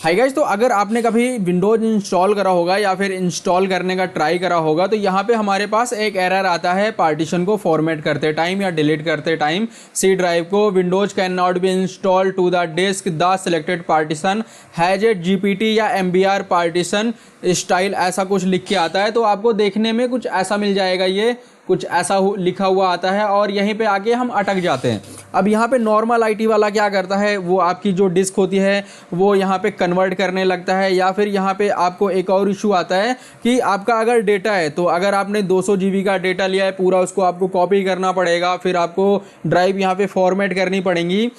Hi guys, तो अगर आपने कभी विंडोज इंस्टॉल करा होगा या फिर इंस्टॉल करने का ट्राई करा होगा तो यहाँ पे हमारे पास एक एरर आता है पार्टीशन को फॉर्मेट करते टाइम या डिलीट करते टाइम। सी ड्राइव को Windows can not be install to the disk, the selected partition has a GPT या एमबीआर पार्टीशन स्टाइल, ऐसा कुछ लिख के आता है। तो आपको देखने में कुछ ऐसा मिल जाएगा, ये कुछ ऐसा लिखा हुआ आता है और यहीं पे आके हम अटक जाते हैं। अब यहाँ पे नॉर्मल आईटी वाला क्या करता है, वो आपकी जो डिस्क होती है वो यहाँ पे कन्वर्ट करने लगता है, या फिर यहाँ पे आपको एक और इशू आता है कि आपका अगर डेटा है तो अगर आपने 200 जीबी का डेटा लिया है पूरा, उसको आपको कॉपी करना पड़ेगा, फिर आपको ड्राइव यहाँ पे फॉर्मेट करनी पड़ेगी।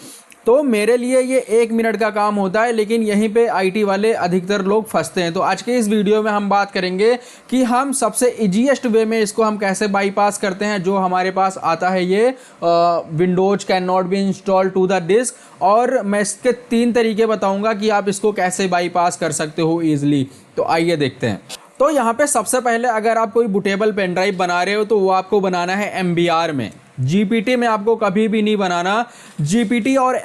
तो मेरे लिए ये 1 मिनट का काम होता है, लेकिन यहीं पे आईटी वाले अधिकतर लोग फंसते हैं। तो आज के इस वीडियो में हम बात करेंगे कि हम सबसे इजीएस्ट वे में इसको हम कैसे बाईपास करते हैं। जो हमारे पास आता है ये Windows can not be install to the disk, और मैं इसके 3 तरीके बताऊंगा कि आप इसको कैसे बाईपास कर सकते हो ईजिली। तो आइए देखते हैं। तो यहाँ पे सबसे पहले अगर आप कोई बूटेबल पेन ड्राइव बना रहे हो तो वो आपको बनाना है एमबीआर में। जीपीटी में आपको कभी भी नहीं बनाना। जीपीटी और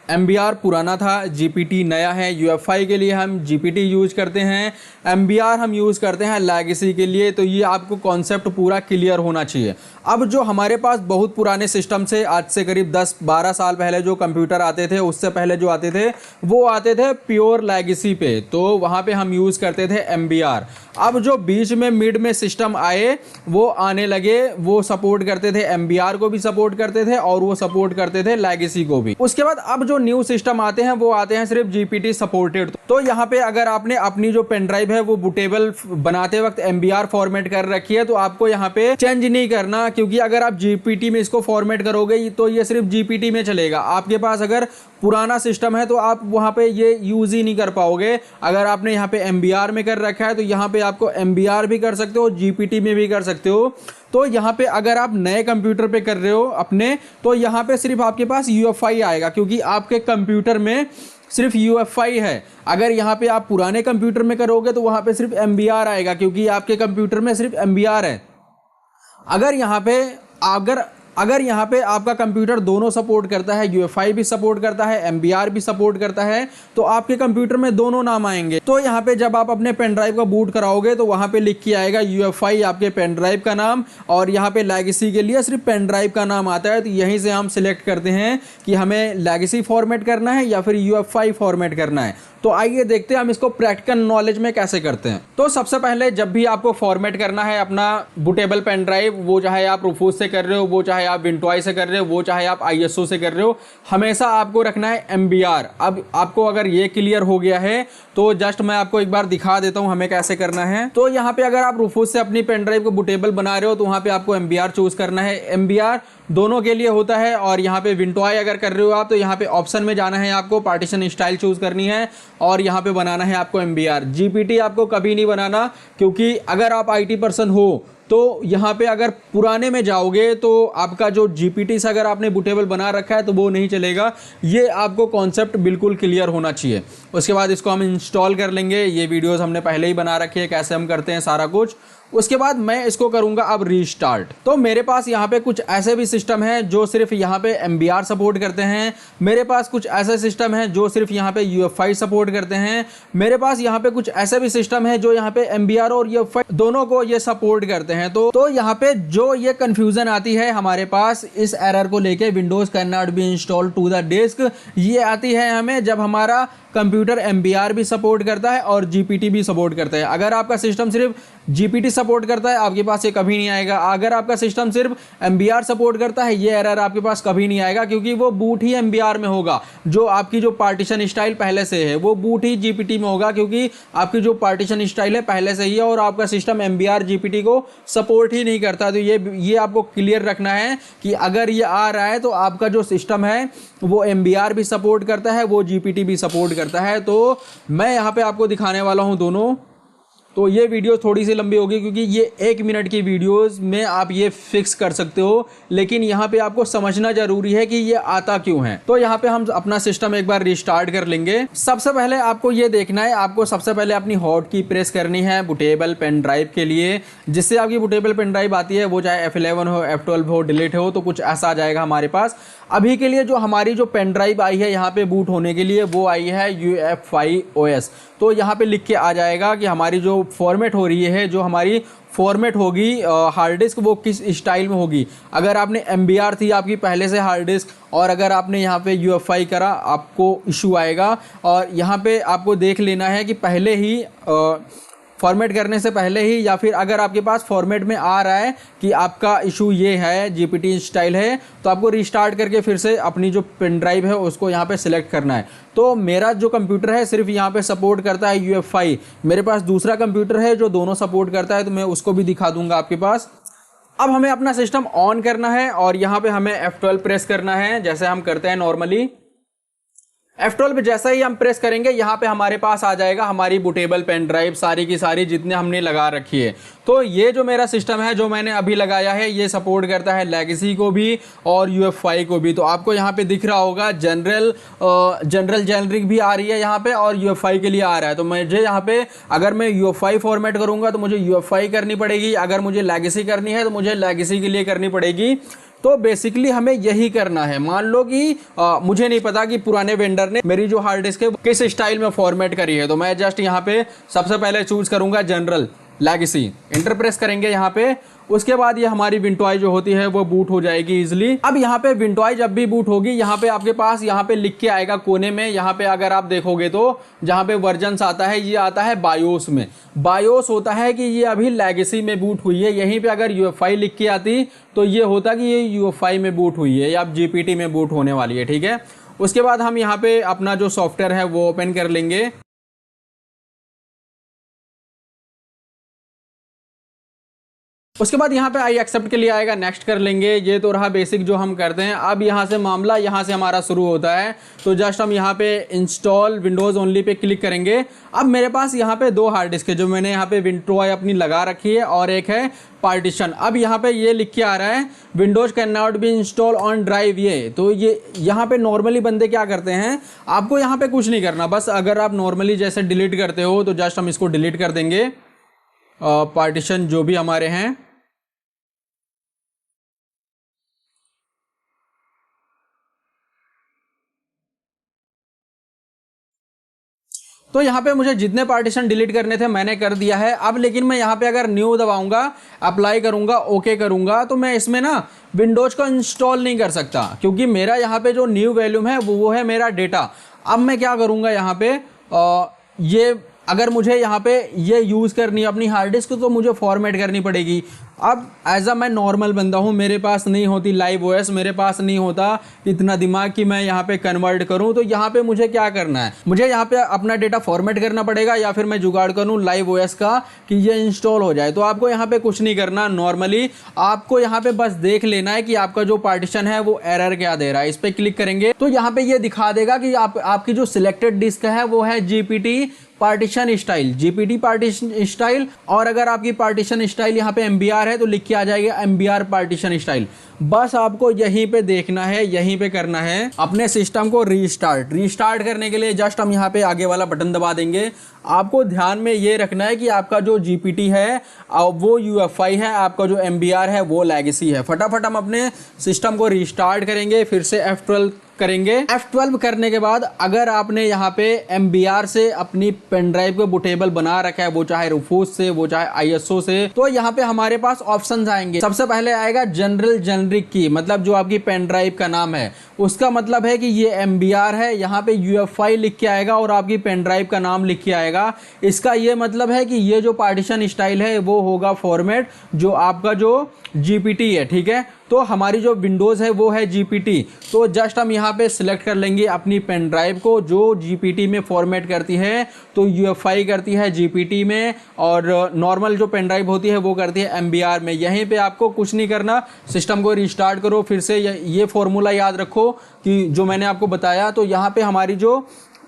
एमबीआर पुराना था, जीपीटी नया है। यूएफआई के लिए हम जीपीटी यूज करते हैं, एमबीआर हम यूज़ करते हैं लेगेसी के लिए। तो ये आपको कॉन्सेप्ट पूरा क्लियर होना चाहिए। अब जो हमारे पास बहुत पुराने सिस्टम से, आज से करीब 10-12 साल पहले जो कंप्यूटर आते थे, उससे पहले जो आते थे वो आते थे प्योर लेगेसी पे, तो वहाँ पे हम यूज़ करते थे एमबीआर। अब जो बीच में मिड में सिस्टम आए वो आने लगे, वो सपोर्ट करते थे, एमबीआर को भी सपोर्ट करते थे और वो सपोर्ट करते थे लेगेसी को भी। उसके बाद अब जो न्यू सिस्टम आते हैं वो आते हैं सिर्फ जीपीटी सपोर्टेड। तो यहाँ पे अगर आपने अपनी जो पेन ड्राइव है वो बूटेबल बनाते वक्त एमबीआर फॉर्मेट कर रखी है तो आपको यहाँ पे चेंज नहीं करना, क्योंकि अगर आप जीपीटी में इसको फॉर्मेट करोगे तो ये सिर्फ जीपीटी में चलेगा। आपके पास अगर पुराना सिस्टम है तो आप वहाँ पे ये यूज ही नहीं कर पाओगे। अगर आपने यहाँ पे एमबीआर में कर रखा है तो यहाँ पे आपको एमबीआर भी कर सकते हो, जीपीटी में भी कर सकते हो। तो यहाँ पे अगर आप नए कंप्यूटर पे कर रहे हो अपने, तो यहाँ पे सिर्फ आपके पास यूएफआई आएगा, क्योंकि आपके कंप्यूटर में सिर्फ यूएफआई है। अगर यहाँ पे आप पुराने कंप्यूटर में करोगे तो वहाँ पे सिर्फ एमबीआर आएगा, क्योंकि आपके कंप्यूटर में सिर्फ एमबीआर है। अगर यहाँ पे आपका कंप्यूटर दोनों सपोर्ट करता है, यूएफआई भी सपोर्ट करता है, एमबीआर भी सपोर्ट करता है, तो आपके कंप्यूटर में दोनों नाम आएंगे। तो यहाँ पे जब आप अपने पेन ड्राइव का बूट कराओगे तो वहाँ पे लिख के आएगा यूएफआई आपके पेन ड्राइव का नाम, और यहाँ पे लेगेसी के लिए सिर्फ पेन ड्राइव का नाम आता है। तो यहीं से हम सिलेक्ट करते हैं कि हमें लेगेसी फॉर्मेट करना है या फिर यूएफआई फॉर्मेट करना है। तो आइए देखते हैं हम इसको प्रैक्टिकल नॉलेज में कैसे करते हैं। तो सबसे पहले जब भी आपको फॉर्मेट करना है अपना बूटेबल पेन ड्राइव, वो चाहे आप रूफूस से कर रहे हो, वो चाहे आप विंटॉय से कर रहे हो, वो चाहे आप आईएसओ से कर रहे हो, हमेशा आपको रखना है एमबीआर। अब आपको अगर ये क्लियर हो गया है तो जस्ट मैं आपको एक बार दिखा देता हूं हमें कैसे करना है। तो यहाँ पे अगर आप रूफूस से अपनी पेन ड्राइव को बूटेबल बना रहे हो तो वहाँ पे आपको एमबीआर चूज करना है। एमबीआर दोनों के लिए होता है। और यहाँ पे विंटॉय अगर कर रहे हो आप तो यहाँ पे ऑप्शन में जाना है, आपको पार्टीशन स्टाइल चूज करनी है और यहाँ पे बनाना है आपको एमबीआर। जीपीटी आपको कभी नहीं बनाना, क्योंकि अगर आप आईटी पर्सन हो तो यहाँ पे अगर पुराने में जाओगे तो आपका जो जीपीटी से अगर आपने बूटेबल बना रखा है तो वो नहीं चलेगा। ये आपको कॉन्सेप्ट बिल्कुल क्लियर होना चाहिए। उसके बाद इसको हम इंस्टॉल कर लेंगे। ये वीडियोस हमने पहले ही बना रखी है कैसे हम करते हैं सारा कुछ। उसके बाद मैं इसको करूंगा अब रीस्टार्ट। तो मेरे पास यहाँ पे कुछ ऐसे भी सिस्टम है जो सिर्फ यहाँ पे एमबीआर सपोर्ट करते हैं। मेरे पास कुछ ऐसे सिस्टम है जो सिर्फ यहाँ पे यूएफआई सपोर्ट करते हैं। मेरे पास यहाँ पे कुछ ऐसे भी सिस्टम है जो यहाँ पे एमबीआर और यूएफआई दोनों को ये सपोर्ट करते हैं। तो यहाँ पे जो ये कंफ्यूजन आती है हमारे पास इस एरर को लेके, Windows can not be install to the disk, ये आती है हमें जब हमारा कंप्यूटर एमबीआर भी सपोर्ट करता है और जीपीटी भी सपोर्ट करता है। अगर आपका सिस्टम सिर्फ जीपीटी सपोर्ट करता है आपके पास ये कभी नहीं आएगा। अगर आपका सिस्टम सिर्फ एमबीआर सपोर्ट करता है ये एरर आपके पास कभी नहीं आएगा, क्योंकि वो बूट ही एमबीआर में होगा। जो आपकी जो पार्टीशन स्टाइल पहले से है वो बूट ही जीपीटी में होगा, क्योंकि आपकी जो पार्टीशन स्टाइल है पहले से ही है और आपका सिस्टम एमबीआर जीपीटी को सपोर्ट ही नहीं करता। तो ये आपको क्लियर रखना है कि अगर ये आ रहा है तो आपका जो सिस्टम है वो एमबीआर भी सपोर्ट करता है, वो जीपीटी भी सपोर्ट करता है। तो मैं यहाँ पे आपको दिखाने वाला हूँ दोनों। तो ये वीडियो थोड़ी सी लंबी होगी क्योंकि ये 1 मिनट की वीडियोस में आप ये फिक्स कर सकते हो, लेकिन यहाँ पे आपको समझना जरूरी है कि ये आता क्यों है। तो यहाँ पे हम अपना सिस्टम एक बार रिस्टार्ट कर लेंगे। सबसे पहले आपको ये देखना है, आपको सबसे पहले अपनी हॉट की प्रेस करनी है बूटेबल पेन ड्राइव के लिए। जिससे आपकी बूटेबल पेन ड्राइव आती है वो चाहे F11 हो, F12 हो, डिलीट हो, तो कुछ ऐसा आ जाएगा हमारे पास। अभी के लिए जो हमारी जो पेन ड्राइव आई है यहाँ पे बूट होने के लिए वो आई है UEFI OS। तो यहाँ पे लिख के आ जाएगा कि हमारी जो फॉर्मेट हो रही है, जो हमारी फॉर्मेट होगी हार्ड डिस्क, वो किस स्टाइल में होगी। अगर आपने MBR थी आपकी पहले से हार्ड डिस्क, और अगर आपने यहाँ पे UEFI करा, आपको इशू आएगा। और यहाँ पे आपको देख लेना है कि पहले ही फॉर्मेट करने से पहले ही, या फिर अगर आपके पास फॉर्मेट में आ रहा है कि आपका इशू ये है, GPT स्टाइल है, तो आपको रीस्टार्ट करके फिर से अपनी जो पेन ड्राइव है उसको यहाँ पे सिलेक्ट करना है। तो मेरा जो कंप्यूटर है सिर्फ यहाँ पे सपोर्ट करता है UEFI। मेरे पास दूसरा कंप्यूटर है जो दोनों सपोर्ट करता है, तो मैं उसको भी दिखा दूंगा आपके पास। अब हमें अपना सिस्टम ऑन करना है और यहाँ पे हमें F12 प्रेस करना है, जैसे हम करते हैं नॉर्मली। F12 पे जैसा ही हम प्रेस करेंगे यहाँ पे हमारे पास आ जाएगा हमारी बूटेबल पेन ड्राइव सारी की सारी जितने हमने लगा रखी है। तो ये जो मेरा सिस्टम है जो मैंने अभी लगाया है ये सपोर्ट करता है लेगेसी को भी और UEFI को भी। तो आपको यहाँ पे दिख रहा होगा जनरल जेनरिक भी आ रही है यहाँ पे और UEFI के लिए आ रहा है। तो मुझे यहाँ पे अगर मैं UEFI फॉर्मेट करूँगा तो मुझे UEFI करनी पड़ेगी, अगर मुझे लेगेसी करनी है तो मुझे लेगेसी के लिए करनी पड़ेगी। तो बेसिकली हमें यही करना है। मान लो कि मुझे नहीं पता कि पुराने वेंडर ने मेरी जो हार्ड डिस्क है किस स्टाइल में फॉर्मेट करी है, तो मैं जस्ट यहाँ पे सबसे पहले चूज करूंगा जनरल लेगेसी, इंटर प्रेस करेंगे यहाँ पे। उसके बाद ये हमारी विंडोज जो होती है वो बूट हो जाएगी इजिली। अब यहाँ पे विंडोज जब भी बूट होगी यहाँ पे आपके पास यहाँ पे लिख के आएगा कोने में, यहाँ पे अगर आप देखोगे तो जहाँ पे वर्जन्स आता है ये आता है बायोस में। बायोस होता है कि ये अभी लेगेसी में बूट हुई है। यहीं पे अगर UEFI लिख के आती तो ये होता कि ये UEFI में बूट हुई है या अब GPT में बूट होने वाली है, ठीक है। उसके बाद हम यहाँ पे अपना जो सॉफ्टवेयर है वो ओपन कर लेंगे। उसके बाद यहाँ पे आई एक्सेप्ट के लिए आएगा, नेक्स्ट कर लेंगे। ये तो रहा बेसिक जो हम करते हैं। अब यहाँ से मामला यहाँ से हमारा शुरू होता है। तो जस्ट हम यहाँ पे install Windows only pay click करेंगे। अब मेरे पास यहाँ पे दो हार्ड डिस्क है जो मैंने यहाँ पे विंडोज अपनी लगा रखी है और एक है पार्टीशन। अब यहाँ पे ये लिख के आ रहा है Windows can not be install on drive. ये तो ये यहाँ पे नॉर्मली बंदे क्या करते हैं, आपको यहाँ पे कुछ नहीं करना, बस अगर आप नॉर्मली जैसे डिलीट करते हो तो जस्ट हम इसको डिलीट कर देंगे पार्टीशन जो भी हमारे हैं। तो यहाँ पे मुझे जितने पार्टीशन डिलीट करने थे मैंने कर दिया है। अब लेकिन मैं यहाँ पे अगर न्यू दबाऊंगा, अप्लाई करूंगा, ओके करूंगा, तो मैं इसमें ना विंडोज को इंस्टॉल नहीं कर सकता क्योंकि मेरा यहाँ पे जो न्यू वॉल्यूम है वो है मेरा डेटा। अब मैं क्या करूंगा यहाँ पे ये अगर मुझे यहाँ पे ये यूज़ करनी है अपनी हार्ड डिस्क तो मुझे फॉर्मेट करनी पड़ेगी। अब एज अ मैं नॉर्मल बंदा हूँ, मेरे पास नहीं होती लाइव ओएस, मेरे पास नहीं होता इतना दिमाग कि मैं यहाँ पे कन्वर्ट करूँ। तो यहाँ पे मुझे क्या करना है, मुझे यहाँ पे अपना डेटा फॉर्मेट करना पड़ेगा या फिर मैं जुगाड़ करूँ लाइव ओएस का कि ये इंस्टॉल हो जाए। तो आपको यहाँ पे कुछ नहीं करना, नॉर्मली आपको यहाँ पे बस देख लेना है कि आपका जो पार्टीशन है वो एरर क्या दे रहा है। इस पर क्लिक करेंगे तो यहाँ पे ये दिखा देगा कि आपकी जो सिलेक्टेड डिस्क है वो है GPT partition style, GPT partition style. और अगर आपकी पार्टीशन स्टाइल यहाँ पे MBR है तो लिख के आ जाएगा MBR पार्टीशन स्टाइल। बस आपको यहीं पे देखना है, यहीं पे करना है अपने सिस्टम को रीस्टार्ट करने के लिए जस्ट हम यहाँ पे आगे वाला बटन दबा देंगे। आपको ध्यान में ये रखना है कि आपका जो GPT है वो UEFI है, आपका जो MBR है वो लेगेसी है। फटाफट हम अपने सिस्टम को रीस्टार्ट करेंगे, फिर से F12 करेंगे। F12 करने के बाद अगर आपने यहाँ पे MBR से अपनी पेन ड्राइव को बूटेबल बना रखा है, वो चाहे रूफूस से, वो चाहे ISO से, तो यहाँ पे हमारे पास ऑप्शंस आएंगे। सबसे पहले आएगा जनरल जेनरिक की, मतलब जो आपकी पेन ड्राइव का नाम है उसका मतलब है कि ये MBR है। यहाँ पे UEFI लिख के आएगा और आपकी पेन ड्राइव का नाम लिख के आएगा। इसका ये मतलब है कि ये जो पार्टीशन स्टाइल है वो होगा फॉर्मेट जो आपका जो GPT है, ठीक है। तो हमारी जो विंडोज़ है वो है GPT। तो जस्ट हम यहाँ पे सिलेक्ट कर लेंगे अपनी पेन ड्राइव को जो GPT में फॉर्मेट करती है। तो UEFI करती है GPT में और नॉर्मल जो पेन ड्राइव होती है वो करती है MBR में। यहीं पे आपको कुछ नहीं करना, सिस्टम को रिस्टार्ट करो, फिर से ये फॉर्मूला याद रखो कि जो मैंने आपको बताया। तो यहाँ पे हमारी जो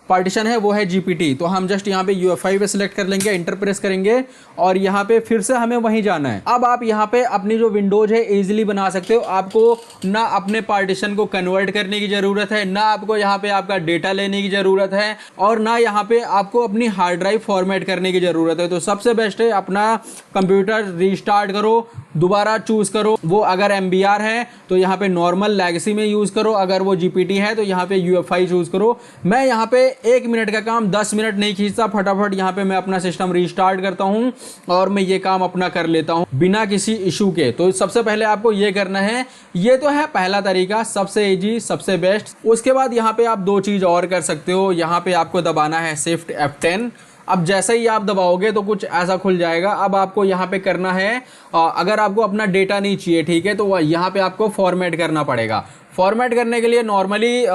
पार्टीशन है वो है GPT। तो हम जस्ट यहाँ पे UEFI पे सिलेक्ट कर लेंगे, इंटर प्रेस करेंगे और यहाँ पे फिर से हमें वहीं जाना है। अब आप यहाँ पे अपनी जो विंडोज है इजीली बना सकते हो। आपको ना अपने पार्टीशन को कन्वर्ट करने की ज़रूरत है, ना आपको यहाँ पे आपका डेटा लेने की ज़रूरत है और ना यहाँ पे आपको अपनी हार्ड ड्राइव फॉर्मेट करने की ज़रूरत है। तो सबसे बेस्ट है अपना कंप्यूटर रीस्टार्ट करो, दोबारा चूज करो। वो अगर MBR है तो यहाँ पे नॉर्मल लेगेसी में यूज करो, अगर वो GPT है तो यहाँ पे UEFI चूज करो। मैं यहाँ पे 1 मिनट का काम 10 मिनट नहीं खींचता, फटाफट यहाँ पे मैं अपना सिस्टम रीस्टार्ट करता हूँ और मैं ये काम अपना कर लेता हूँ बिना किसी इशू के। तो सबसे पहले आपको ये करना है, ये तो है पहला तरीका, सबसे इजी, सबसे बेस्ट। उसके बाद यहाँ पे आप 2 चीज और कर सकते हो। यहाँ पे आपको दबाना है शिफ्ट F10। अब जैसे ही आप दबाओगे तो कुछ ऐसा खुल जाएगा। अब आपको यहाँ पे करना है, अगर आपको अपना डेटा नहीं चाहिए, ठीक है, तो यहाँ पे आपको फॉर्मेट करना पड़ेगा। फॉर्मेट करने के लिए नॉर्मली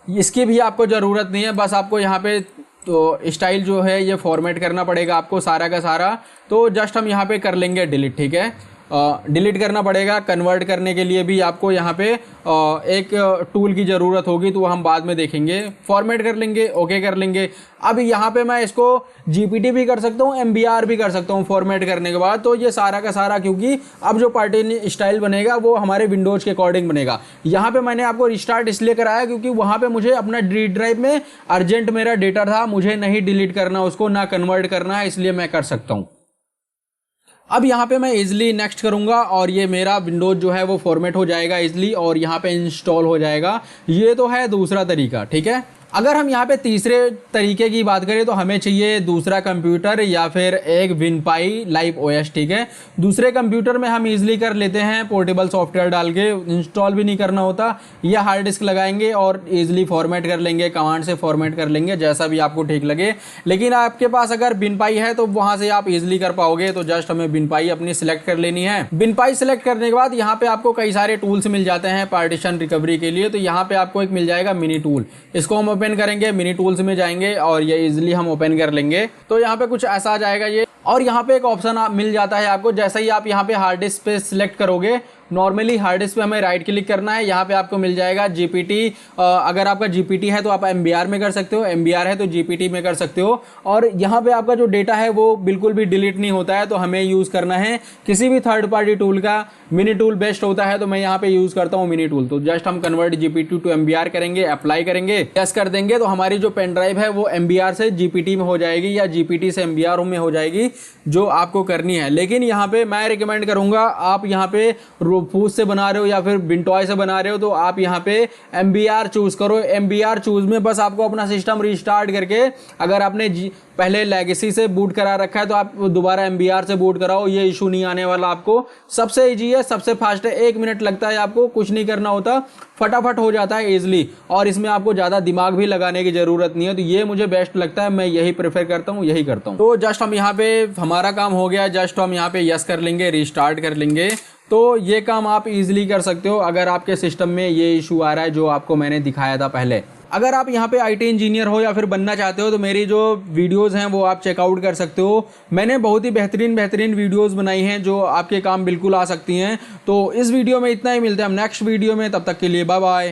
इसकी भी आपको ज़रूरत नहीं है, बस आपको यहाँ पे तो स्टाइल जो है ये फॉर्मेट करना पड़ेगा आपको सारा का सारा। तो जस्ट हम यहाँ पे कर लेंगे डिलीट, ठीक है, डिलीट करना पड़ेगा। कन्वर्ट करने के लिए भी आपको यहाँ पे एक टूल की ज़रूरत होगी, तो वो हम बाद में देखेंगे। फॉर्मेट कर लेंगे, ओके कर लेंगे। अब यहाँ पे मैं इसको GPT भी कर सकता हूँ, MBR भी कर सकता हूँ फॉर्मेट करने के बाद। तो ये सारा का सारा, क्योंकि अब जो पार्टीशन स्टाइल बनेगा वो हमारे विंडोज़ के अकॉर्डिंग बनेगा। यहाँ पे मैंने आपको रिस्टार्ट इसलिए कराया क्योंकि वहाँ पे मुझे अपना डी ड्राइव में अर्जेंट मेरा डेटा था, मुझे नहीं डिलीट करना उसको, ना कन्वर्ट करना है, इसलिए मैं कर सकता हूँ। अब यहाँ पे मैं इजीली नेक्स्ट करूँगा और ये मेरा विंडोज़ जो है वो फॉर्मेट हो जाएगा इजीली और यहाँ पे इंस्टॉल हो जाएगा। ये तो है दूसरा तरीका, ठीक है। अगर हम यहाँ पे तीसरे तरीके की बात करें तो हमें चाहिए दूसरा कंप्यूटर या फिर एक विनपाई लाइव OS, ठीक है। दूसरे कंप्यूटर में हम इजीली कर लेते हैं, पोर्टेबल सॉफ्टवेयर डाल के, इंस्टॉल भी नहीं करना होता, या हार्ड डिस्क लगाएंगे और इजीली फॉर्मेट कर लेंगे, कमांड से फॉर्मेट कर लेंगे, जैसा भी आपको ठीक लगे। लेकिन आपके पास अगर विनपाई है तो वहाँ से आप इजीली कर पाओगे। तो जस्ट हमें विनपाई अपनी सिलेक्ट कर लेनी है। विनपाई सिलेक्ट करने के बाद यहाँ पे आपको कई सारे टूल्स मिल जाते हैं पार्टीशन रिकवरी के लिए। तो यहाँ पे आपको एक मिल जाएगा मिनी टूल, इसको हम ओपन करेंगे, मिनी टूल्स में जाएंगे और ये इजीली हम ओपन कर लेंगे। तो यहाँ पे कुछ ऐसा आ जाएगा ये, और यहाँ पे एक ऑप्शन मिल जाता है आपको, जैसे ही आप यहाँ पे हार्ड डिस्क पे सिलेक्ट करोगे, नॉर्मली हार्ड डिस्क पे हमें राइट क्लिक करना है। यहाँ पे आपको मिल जाएगा GPT, अगर आपका GPT है तो आप MBR में कर सकते हो, MBR है तो GPT में कर सकते हो। और यहाँ पे आपका जो डेटा है वो बिल्कुल भी डिलीट नहीं होता है, तो हमें यूज़ करना है किसी भी थर्ड पार्टी टूल का। मिनी टूल बेस्ट होता है, तो मैं यहाँ पे यूज़ करता हूँ मिनी टूल। तो जस्ट हम कन्वर्ट GPT टू MBR करेंगे, अप्लाई करेंगे, यस कर देंगे, तो हमारी जो पेन ड्राइव है वो MBR से GPT में हो जाएगी या GPT से MBR में हो जाएगी, जो आपको करनी है। लेकिन यहाँ पे मैं रिकमेंड करूँगा, आप यहाँ पे फूस से बना रहे हो या फिर विंटॉय से बना रहे हो तो आप यहाँ पे MBR चूज करो। MBR चूज में बस आपको अपना सिस्टम रिस्टार्ट करके, अगर आपने पहले लेगेसी से बूट करा रखा है तो आप दोबारा MBR से बूट कराओ, ये इशू नहीं आने वाला आपको। सबसे इजी है, सबसे फास्ट है, 1 मिनट लगता है, आपको कुछ नहीं करना होता, फटाफट हो जाता है इजीली, और इसमें आपको ज़्यादा दिमाग भी लगाने की ज़रूरत नहीं है। तो ये मुझे बेस्ट लगता है, मैं यही प्रेफर करता हूँ, यही करता हूँ। तो जस्ट हम यहाँ पे, हमारा काम हो गया, जस्ट हम यहाँ पे यस कर लेंगे, रिस्टार्ट कर लेंगे। तो ये काम आप इजीली कर सकते हो अगर आपके सिस्टम में ये इशू आ रहा है जो आपको मैंने दिखाया था पहले। अगर आप यहाँ पे IT इंजीनियर हो या फिर बनना चाहते हो तो मेरी जो वीडियोस हैं वो आप चेकआउट कर सकते हो। मैंने बहुत ही बेहतरीन वीडियोस बनाई हैं जो आपके काम बिल्कुल आ सकती हैं। तो इस वीडियो में इतना ही, मिलते हैं हम नेक्स्ट वीडियो में, तब तक के लिए बाय बाय।